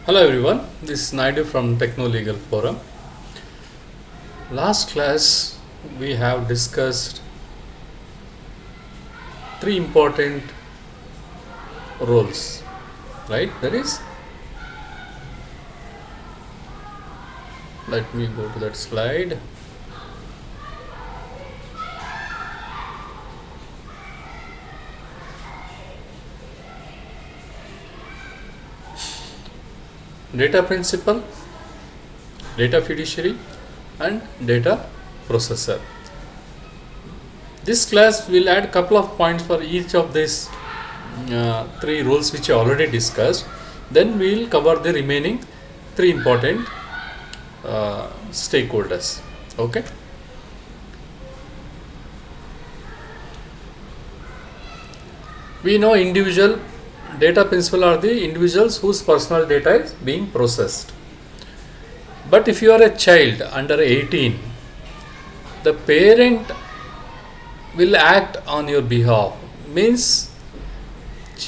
Hello everyone, this is Naidu from Techno Legal Forum. Last class we have discussed three important roles, right? That is, let me go to that slide. Data principal, data fiduciary, and data processor. This class will add couple of points for each of these three roles which I already discussed. Then we will cover the remaining three important stakeholders. Okay. We know individual data principal are the individuals whose personal data is being processed. But if you are a child under 18, the parent will act on your behalf. Means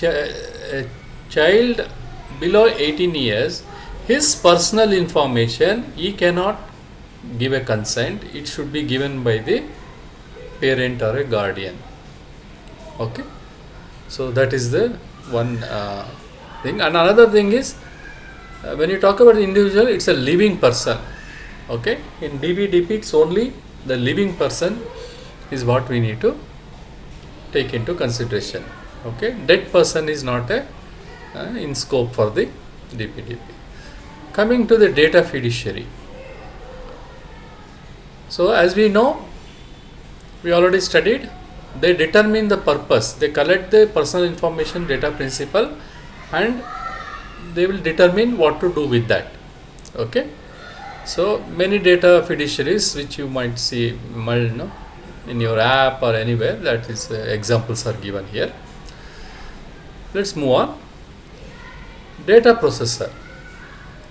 a child below 18 years, his personal information he cannot give a consent. It should be given by the parent or a guardian. Okay. So that is the one thing. And another thing is when you talk about individual, it's a living person. Okay. In DPDP, it's only the living person is what we need to take into consideration. Okay. Dead person is not a in scope for the DPDP. Coming to the data fiduciary. So as we know, we already studied, they determine the purpose. They collect the personal information data principal and they will determine what to do with that. Okay. So many data fiduciaries which you might see in your app or anywhere, that is examples are given here. Let's move on. Data processor.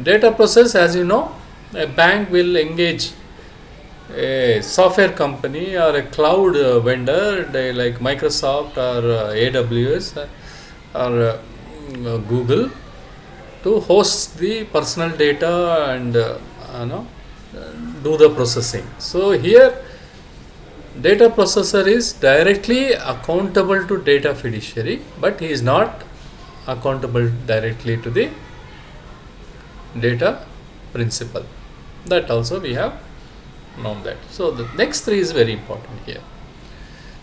Data process, as you know, a bank will engage a software company or a cloud vendor like Microsoft or AWS or Google to host the personal data and do the processing. So here data processor is directly accountable to data fiduciary, but he is not accountable directly to the data principal. That also we have known that. So the next three is very important here.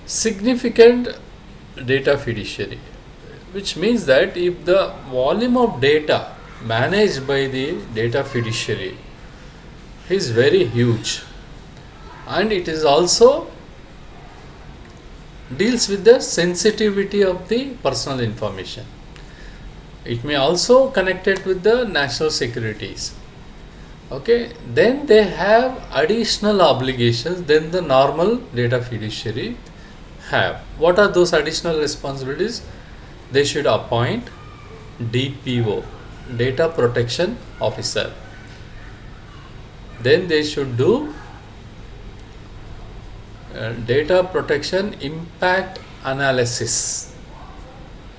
Significant data fiduciary, which means that if the volume of data managed by the data fiduciary is very huge and it is also deals with the sensitivity of the personal information. It may also connect it with the national securities. Okay, then they have additional obligations than the normal data fiduciary have. What are those additional responsibilities? They should appoint DPO, Data Protection Officer. Then they should do data protection impact analysis.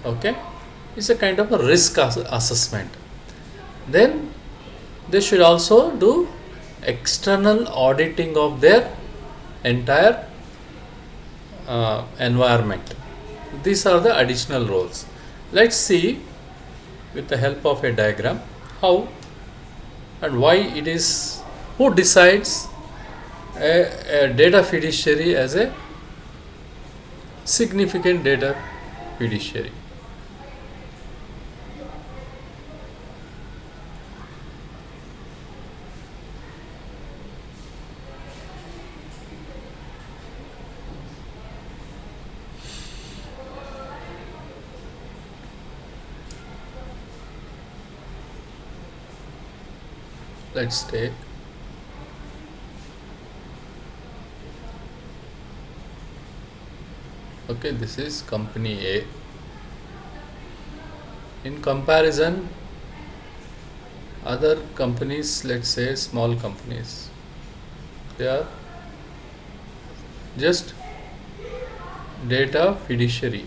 Okay, it's a kind of a risk assessment. Then they should also do external auditing of their entire environment. These are the additional roles. Let's see with the help of a diagram how and why it is, who decides a data fiduciary as a significant data fiduciary. Let's take okay, this is company A. In comparison, other companies, let's say small companies, they are just data fiduciary.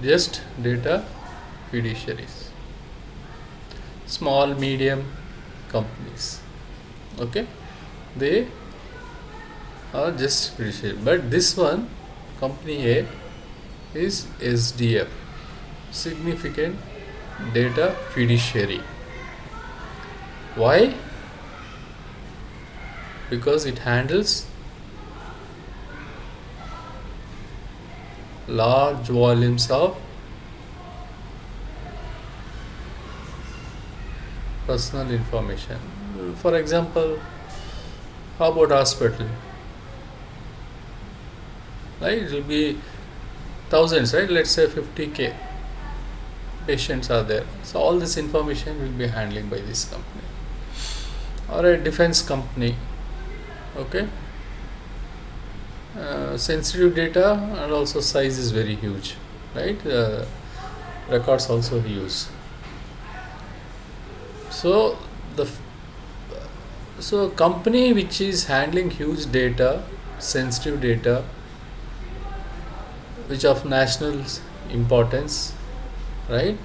just data fiduciaries, small medium companies. Okay, they are just fiduciary. But this one, company A, is SDF, significant data fiduciary. Why? Because it handles large volumes of personal information. For example, how about hospital? Right, it will be thousands, right? Let's say 50k patients are there. So all this information will be handling by this company. Or a defense company. Okay. Sensitive data and also size is very huge, right? Records also huge. So so a company which is handling huge data, sensitive data, which of national importance, right?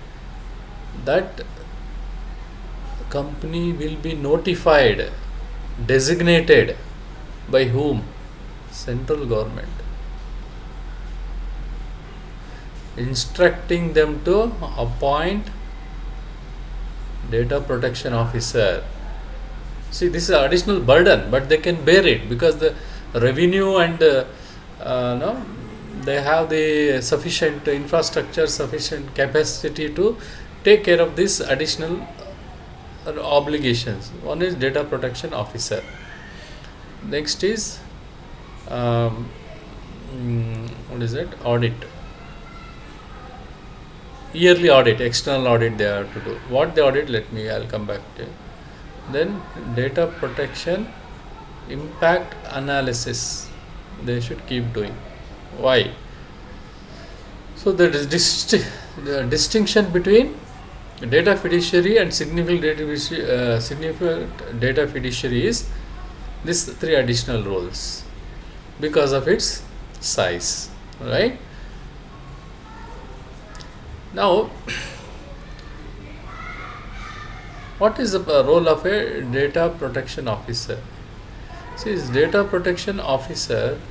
That company will be notified, designated by whom? Central government, instructing them to appoint data protection officer. See, this is an additional burden, but they can bear it because the revenue and no, they have the sufficient infrastructure, sufficient capacity to take care of this additional obligations. One is data protection officer. Next is what is it? Audit. Yearly audit, external audit they have to do. What they audit? I'll come back to it. Then data protection impact analysis they should keep doing. Why? So the distinction between data fiduciary and significant data fiduciary is these three additional roles because of its size, right? Now, what is the role of a data protection officer? See, this data protection officer,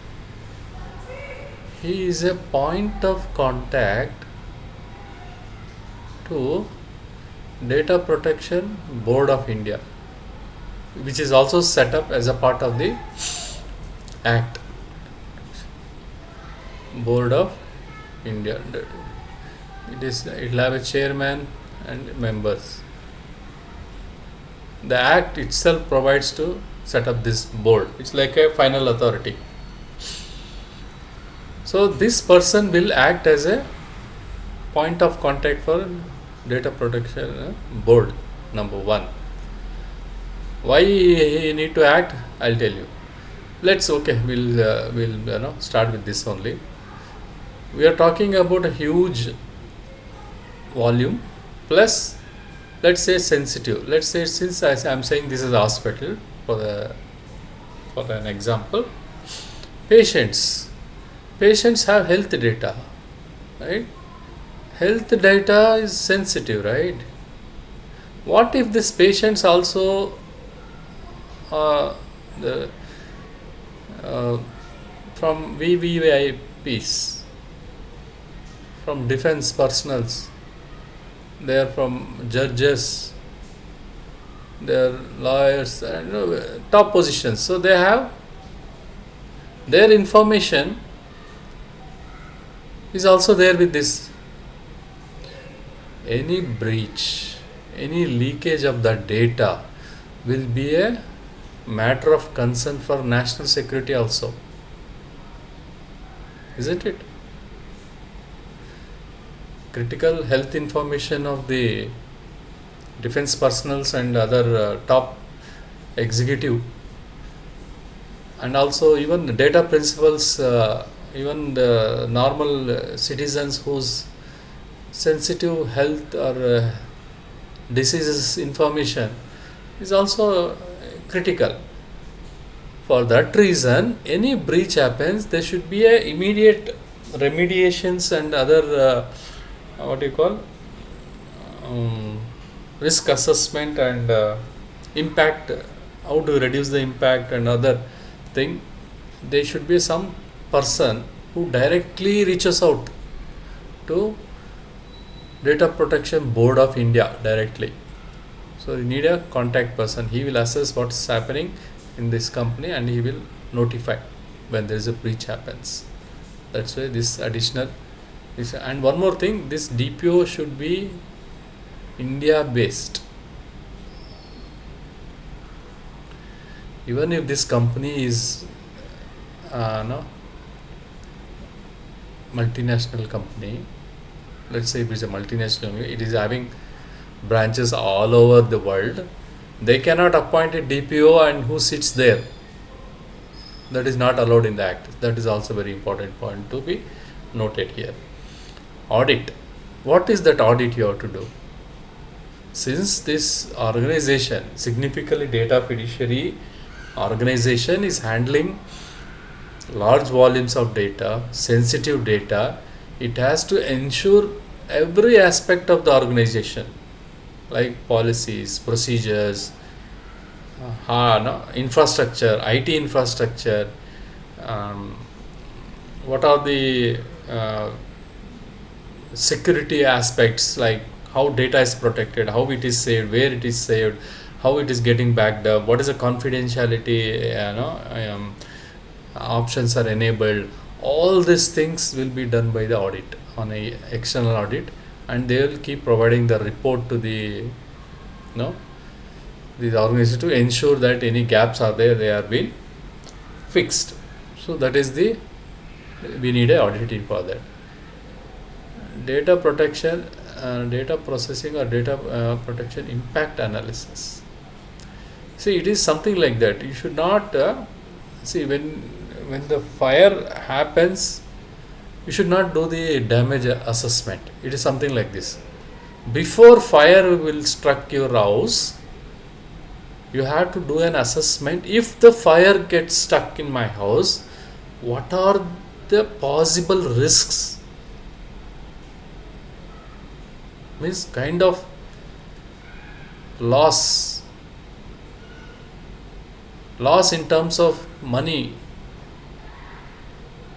he is a point of contact to Data Protection Board of India, which is also set up as a part of the Act. Board of India. It will have a chairman and members. The Act itself provides to set up this board. It's like a final authority. So this person will act as a point of contact for data protection board, number one. Why he need to act? I'll tell you. We'll start with this only. We are talking about a huge volume plus, let's say, sensitive. Let's say, since I'm saying this is a hospital for an example, patients have health data, right? Health data is sensitive, right? What if this patients also from VVIPs, from defense personals, they are from judges, they are lawyers, and top positions. So they have their information is also there with this. Any breach, any leakage of the data will be a matter of concern for national security also, isn't it? Critical health information of the defense personals and other top executive, and also even the data principals, even the normal citizens whose sensitive health or diseases information is also critical. For that reason, any breach happens, there should be a immediate remediations and other what you call um, risk assessment and impact, how to reduce the impact and other thing. There should be some person who directly reaches out to Data Protection Board of India directly. So you need a contact person. He will assess what's happening in this company and he will notify when there is a breach happens. That's why this additional this. And one more thing, this DPO should be India based. Even if this company is no multinational company, let's say if it's a multinational company, it is having branches all over the world, they cannot appoint a DPO and who sits there. That is not allowed in the Act. That is also very important point to be noted here. Audit. What is that audit you have to do? Since this organization, significantly Data Fiduciary organization, is handling large volumes of data, sensitive data, it has to ensure every aspect of the organization, like policies, procedures, infrastructure, IT infrastructure, what are the security aspects, like how data is protected, how it is saved, where it is saved, how it is getting backed up, what is the confidentiality options are enabled. All these things will be done by the audit, on a external audit, and they will keep providing the report to the these organizations to ensure that any gaps are there, they are being fixed. So that is we need an audit for that. Data protection, data processing or data protection impact analysis. See, it is something like that. You should not see when the fire happens, you should not do the damage assessment. It is something like this. Before fire will struck your house, you have to do an assessment. If the fire gets stuck in my house, what are the possible risks? Means kind of loss in terms of money,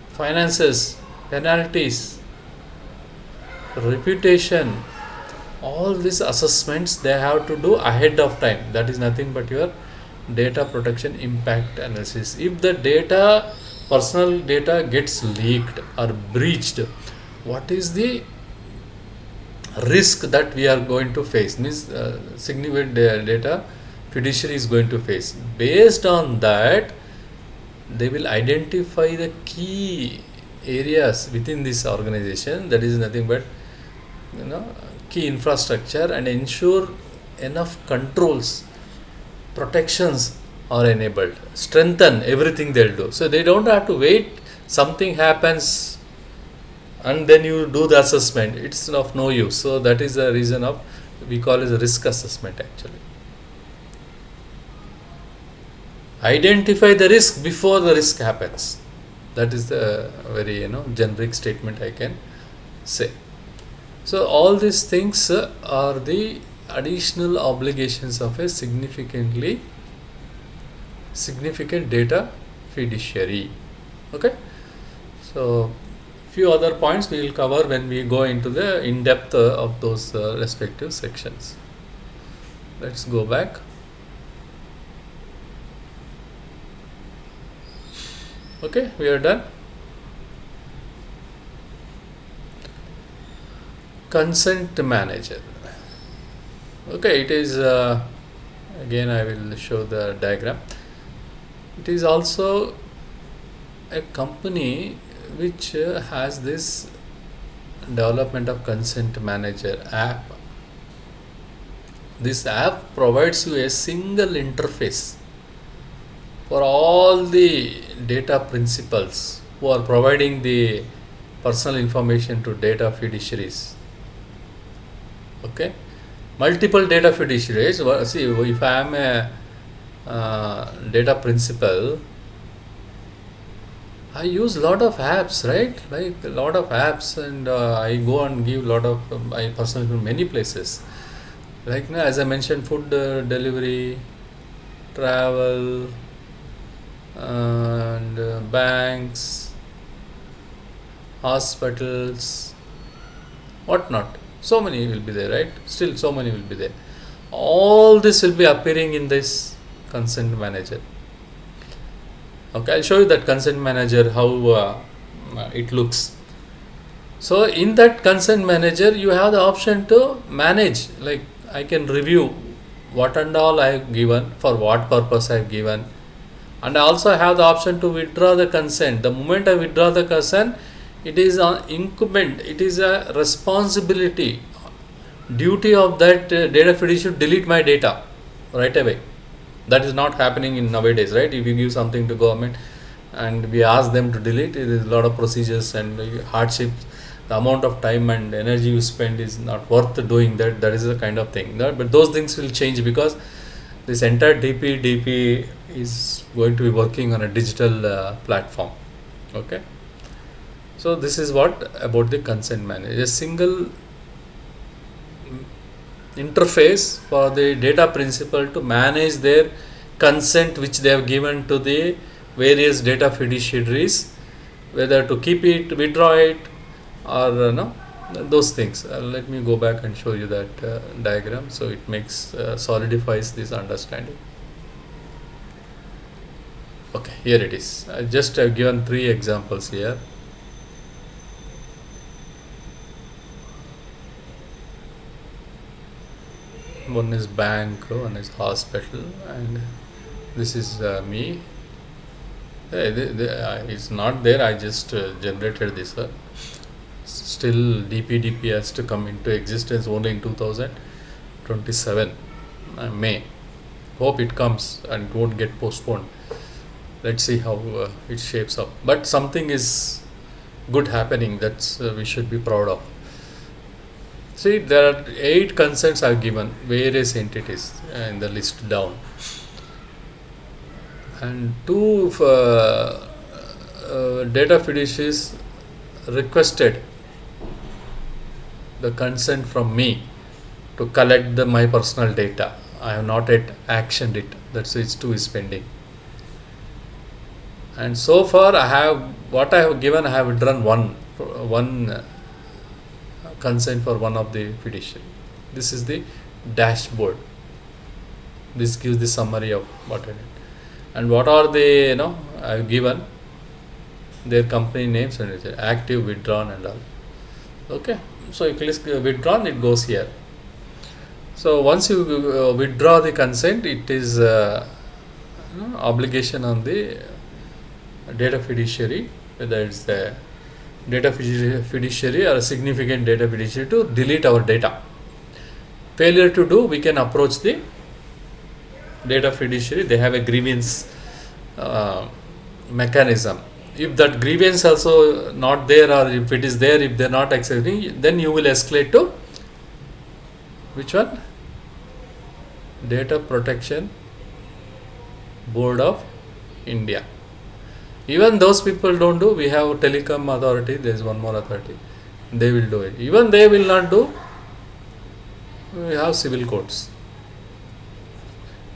finances, penalties, reputation. All these assessments they have to do ahead of time. That is nothing but your data protection impact analysis. If the personal data gets leaked or breached, what is the risk that we are going to face? Means significant data fiduciary is going to face. Based on that, they will identify the key areas within this organization. That is nothing but key infrastructure, and ensure enough controls, protections are enabled, strengthen everything they'll do. So they don't have to wait something happens and then you do the assessment. It's of no use. So that is the reason of we call it risk assessment. Actually, identify the risk before the risk happens. That is the very generic statement I can say. So all these things are the additional obligations of a significant data fiduciary. Okay, so few other points we will cover when we go into the in-depth of those respective sections. Let's go back. Okay, we are done. Consent manager. Okay, it is again I will show the diagram. It is also a company which has this development of consent manager app. This app provides you a single interface for all the data principals who are providing the personal information to data fiduciaries. Okay, multiple data fiduciaries. See, if I am a data principal, I use lot of apps, right? Like a lot of apps, and I go and give lot of my personal to many places. Like as I mentioned, food delivery, travel, and banks, hospitals, whatnot. So many will be there, right? Still, so many will be there. All this will be appearing in this consent manager. Okay, I'll show you that consent manager how it looks. So in that consent manager, you have the option to manage. Like I can review what and all I have given, for what purpose I have given, and I also have the option to withdraw the consent. The moment I withdraw the consent, it is an incumbent. It is a responsibility, duty of that data fiduciary to delete my data right away. That is not happening in nowadays, right? If you give something to government and we ask them to delete, it is a lot of procedures and hardships. The amount of time and energy you spend is not worth doing that. That is the kind of thing. But those things will change because this entire DPDP is going to be working on a digital platform. Okay. So this is what about the consent manager. A single interface for the data principal to manage their consent which they have given to the various data fiduciaries, whether to keep it, withdraw it, or no, those things. Let me go back and show you that diagram so it makes solidifies this understanding. Okay, here it is. I just have given 3 examples here. One is bank, one is hospital, and this is me. It's not there. I just generated this. Still, DPDP has to come into existence only in 2027 May. Hope it comes and it won't get postponed. Let's see how it shapes up. But something is good happening. That's we should be proud of. See, there are 8 consents I've given various entities in the list down, and 2 data fiduciaries requested the consent from me to collect my personal data. I have not yet actioned it. That's it's too is pending. And so far, I have what I have given. I have withdrawn one consent for one of the fiduciary. This is the dashboard. This gives the summary of what I did. And what are the I have given their company names and it's active, withdrawn, and all. Okay, so you click withdrawn, it goes here. So once you withdraw the consent, it is obligation on the data fiduciary, whether it's the data fiduciary or a significant data fiduciary, to delete our data. Failure to do, we can approach the data fiduciary. They have a grievance mechanism. If that grievance also not there, or if it is there, if they are not accepting, then you will escalate to which one? Data Protection Board of India. Even those people don't do. We have telecom authority. There is one more authority. They will do it. Even they will not do. We have civil courts.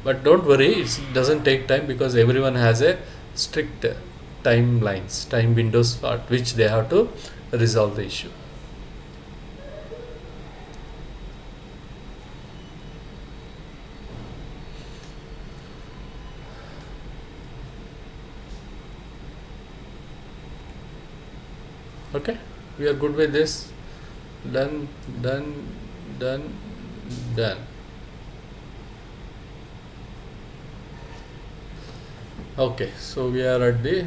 But don't worry, it doesn't take time because everyone has a strict timelines, time windows at which they have to resolve the issue. Okay, we are good with this. Done. Okay, so we are at the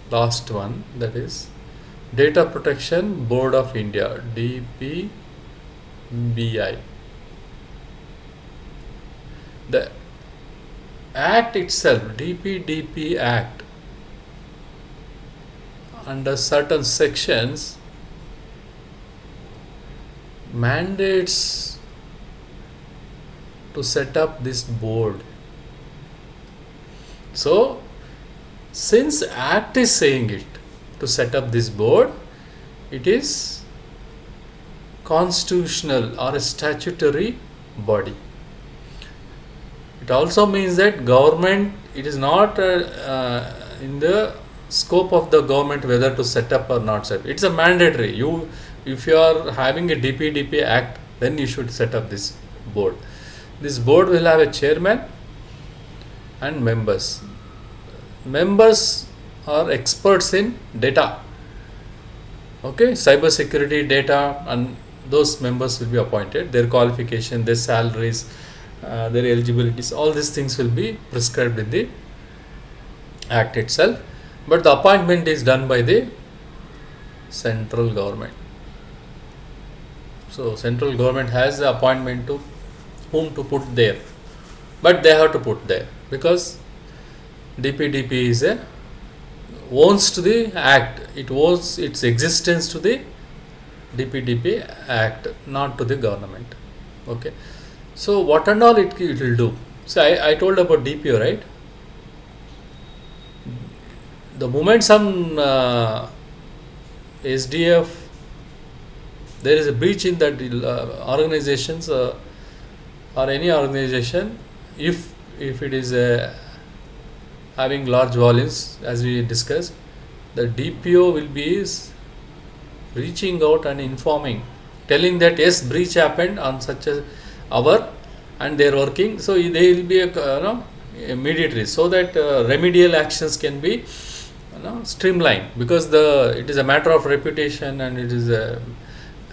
last one, that is Data Protection Board of India, DPBI. The Act itself, DPDP Act, under certain sections mandates to set up this board. So since Act is saying it, to set up this board, it is constitutional or a statutory body. It also means that government, it is not in the scope of the government whether to set up or not set up. It's a mandatory. If you are having a DPDP Act, then you should set up this board. This board will have a chairman and members. Members are experts in data. Okay, cybersecurity, data, and those members will be appointed. Their qualification, their salaries, their eligibilities, all these things will be prescribed in the Act itself. But the appointment is done by the central government. So central government has the appointment to whom to put there, but they have to put there because DPDP is owns to the Act. It owes its existence to the DPDP Act, not to the government. Okay. So what and all it will do? So I told about DPO, right? The moment some SDF, there is a breach in that organizations or any organization, if it is having large volumes, as we discussed, the DPO will be reaching out and informing, telling that yes, breach happened on such a hour and they are working. So they will be a mediatory, so that remedial actions can be streamlined, because it is a matter of reputation and it is a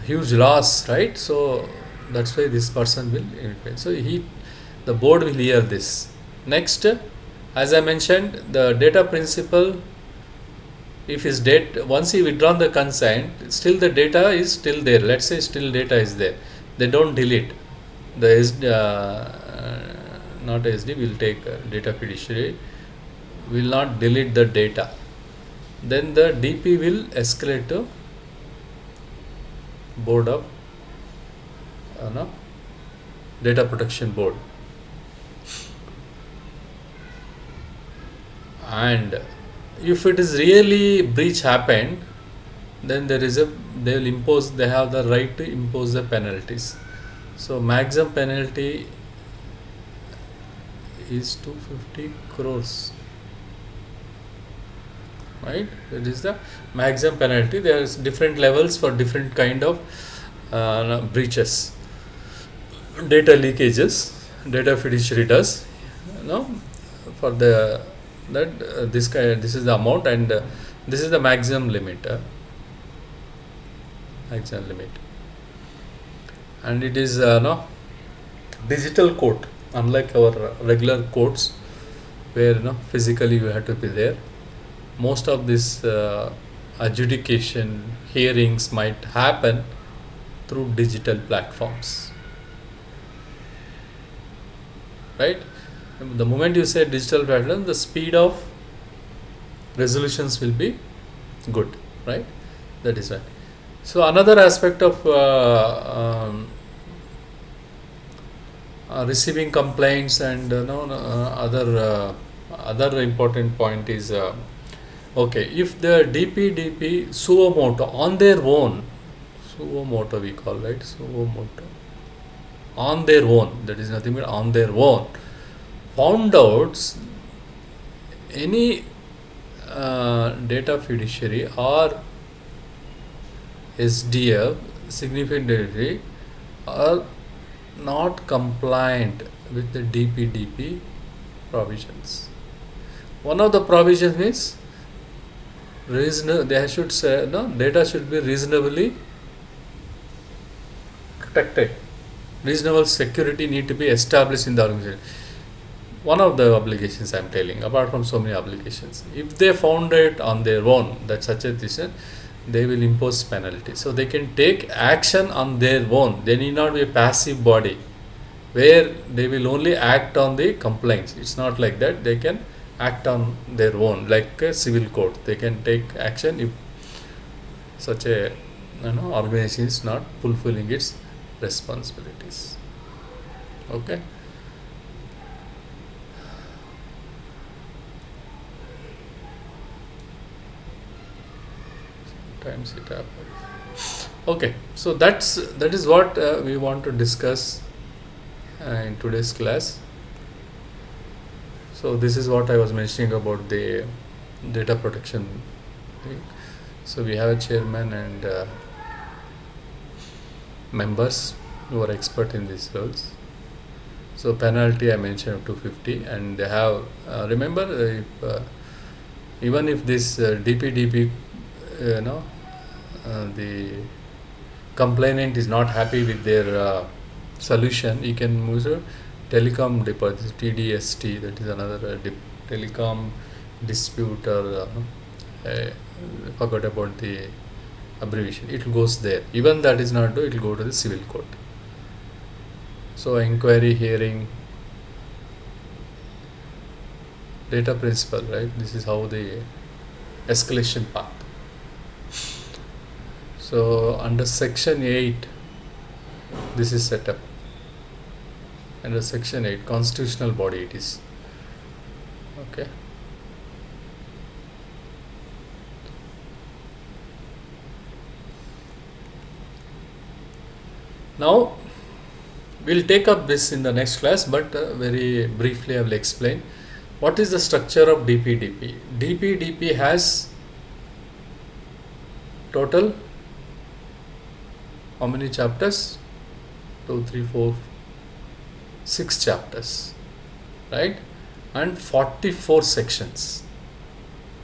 huge loss, right? So that's why this person will. So the board will hear this. Next, as I mentioned, the data principal, if his once he withdrawn the consent, still the data is still there. Let's say still data is there. They don't delete. Not SD, will take Data Fiduciary, will not delete the data. Then the DP will escalate to Board of Data Protection Board. And if it is really breach happened, then they have the right to impose the penalties. So maximum penalty is 250 crores, right? That is the maximum penalty. There is different levels for different kind of breaches. Data leakages, Data Fiduciary does, for this is the amount, and this is the maximum limit. And it is digital court, unlike our regular courts where physically you have to be there. Most of this adjudication hearings might happen through digital platforms, right? The moment you say digital platform, the speed of resolutions will be good, right? That is right. So another aspect of receiving complaints and other important point is okay, if the DPDP suo moto on their own, suo moto we call, right? Suo moto on their own, that is nothing but on their own, found out any data fiduciary or SDF significantly are not compliant with the DPDP provisions. One of the provisions is they should say data should be reasonably protected. Reasonable security need to be established in the organization. One of the obligations I am telling, apart from so many obligations. If they found it on their own that such a decision, they will impose penalty. So they can take action on their own. They need not be a passive body where they will only act on the complaints. It's not like that. They can act on their own, like a civil court. They can take action if such a organization is not fulfilling its responsibilities. Okay. times it happened. Okay, so that is what we want to discuss in today's class. So this is what I was mentioning about the data protection thing. So we have a chairman and members who are expert in these roles. So penalty I mentioned 250, and they have remember if, even if this DPDP the complainant is not happy with their solution, you can move to telecom deposit TDST, that is another telecom dispute, or forgot about the abbreviation, it goes there. Even that is not do, it will go to the civil court. So inquiry, hearing, data principle, right? This is how the escalation path. So under section 8 this is set up. Under section 8 constitutional body it is. Okay. Now we'll take up this in the next class, but very briefly I will explain what is the structure of DPDP. DPDP has total how many chapters? 2, 3, 4, 6 chapters, right? And 44 sections.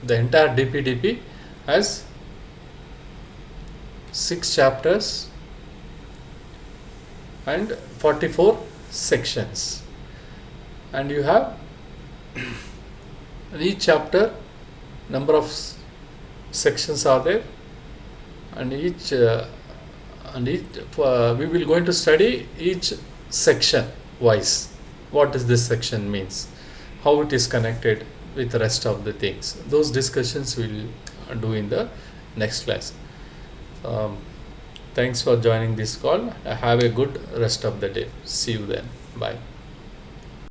The entire DPDP has 6 chapters and 44 sections, and you have in each chapter number of sections are there, and each we will going to study each section wise. What does this section means, how it is connected with the rest of the things. Those discussions we will do in the next class. Thanks for joining this call. Have a good rest of the day. See you then. Bye.